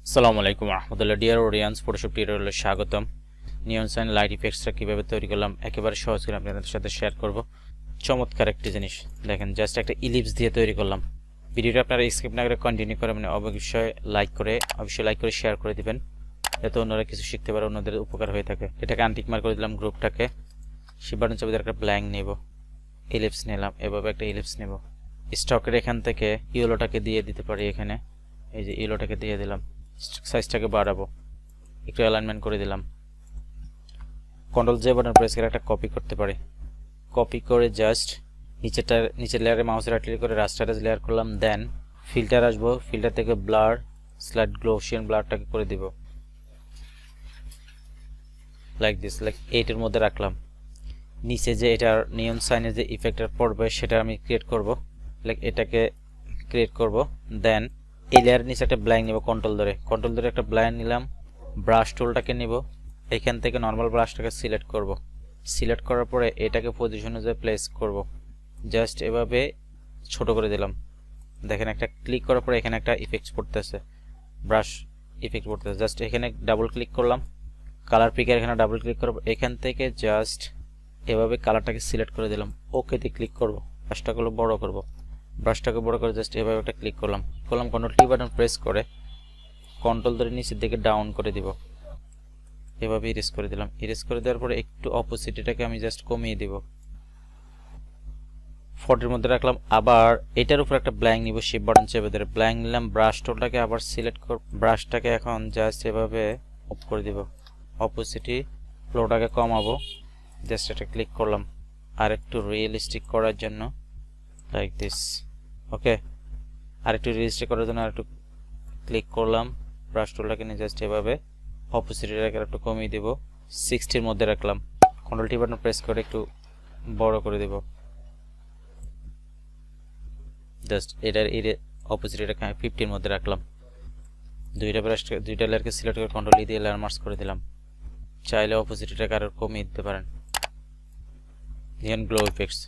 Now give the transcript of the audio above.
আসসালামু আলাইকুম রহমতুল্লাহ। Dear audience, Photoshop টিউটোরিয়ালে স্বাগতম। নিয়ন সাইন লাইট ইফেক্টসটা কীভাবে তৈরি করলাম একেবারে সহজ করে আপনাদের সাথে শেয়ার করব। চমৎকার একটি জিনিস দেখেন, জাস্ট একটা ইলিপস দিয়ে তৈরি করলাম। ভিডিওটা আপনারা স্কিপ না করে কন্টিনিউ করে অবশ্যই লাইক করে শেয়ার করে দিবেন, যাতে অন্যরা কিছু শিখতে পারে, অন্যদের উপকার হয়ে থাকে। এটাকে আনটিক মার্ক করে দিলাম গ্রুপটাকে। শিপ বাটন চাপে একটা ব্ল্যাঙ্ক নেব, ইলিপস নিলাম, এভাবে একটা ইলিপস নেব। স্টকের এখান থেকে ইয়েলোটাকে দিয়ে দিতে পারি, এখানে এই যে ইয়েলোটাকে দিয়ে দিলাম। সাইজটাকে বাড়াবো, একটু অ্যালাইনমেন্ট করে দিলাম। কন্ট্রোল জে বাটন প্রেস করে একটা কপি করতে পারি। কপি করে জাস্ট নিচের লেয়ারে মাউস রাইট ক্লিক করে রাস্টারাইজ লেয়ার করলাম। দেন ফিল্টার আসবো, ফিল্টার থেকে ব্লার স্লাইড গ্লোশিয়ান ব্লারটাকে করে দিব লাইক দিস, লাইক 8 এর মধ্যে রাখলাম। নিচে যে এটার নিয়ন সাইনের যে ইফেক্টটা পড়বে সেটা আমি ক্রিয়েট করব, লাইক এটাকে ক্রিয়েট করব। দেন এই লেয়ারের নিচে একটা ব্ল্যাঙ্ক নিব, কন্ট্রোল ধরে একটা ব্ল্যাঙ্ক নিলাম। ব্রাশ টুলটাকে নিব, এখান থেকে নর্মাল ব্রাশটাকে সিলেক্ট করব। সিলেক্ট করার পরে এটাকে পজিশন অনুযায়ী প্লেস করব। জাস্ট এভাবে ছোট করে দিলাম। দেখেন একটা ক্লিক করার পরে এখানে একটা ইফেক্ট পড়তেছে, ব্রাশ ইফেক্ট পড়তেছে। জাস্ট এখানে ডাবল ক্লিক করলাম, কালার পিকার এখানে ডাবল ক্লিক করব। এখান থেকে জাস্ট এভাবে কালারটাকে সিলেক্ট করে দিলাম, ওকেতে ক্লিক করব। ব্রাশটাগুলো বড় করব, ব্রাশটাকে বড় করে জাস্ট এভাবে একটা ক্লিক করলাম। কন্ট্রোল টি বাটন প্রেস করে কন্ট্রোল ধরে নিচের দিকে ডাউন করে দিব, এভাবে ইরেজ করে দিলাম। ইরেজ করে দেওয়ার পরে একটু অপোজিটটাকে আমি জাস্ট কমিয়ে দিব, 40 মধ্যে রাখলাম। আবার এটার উপর একটা ব্ল্যাঙ্ক নিব, শিপ বাটন চেপে ধরে ব্ল্যাঙ্ক নিলাম। ব্রাশ টুলটাকে আবার সিলেক্ট কর, ব্রাশটাকে এখন জাস্ট এভাবে অফ করে দিব, অপোজিটি ফ্লোটাকে কমাবো। জাস্ট এটা ক্লিক করলাম আর একটু রিয়েলিস্টিক করার জন্য, লাইক দিস। ওকে, আর একটু রিয়েলিস্টিক করার জন্য আর একটু ক্লিক করলাম, ব্রাশ টুলটাকে নিয়ে জাস্ট এভাবে অপোজিটটাকে একটু কমিয়ে দেব, 60 এর মধ্যে রাখলাম। কন্ট্রোল টি বাটন প্রেস করে একটু বড় করে দেব। জাস্ট এটার অপোজিটটাকে 50 এর মধ্যে রাখলাম। দুইটা লেয়ারকে সিলেক্ট করে কন্ট্রোল ই দিয়ে লেয়ার মার্জ করে দিলাম। চাইলে অপোজিটটাকে আরো কমিয়ে দিতে পারেন। নিয়ন গ্লো ইফেক্টস।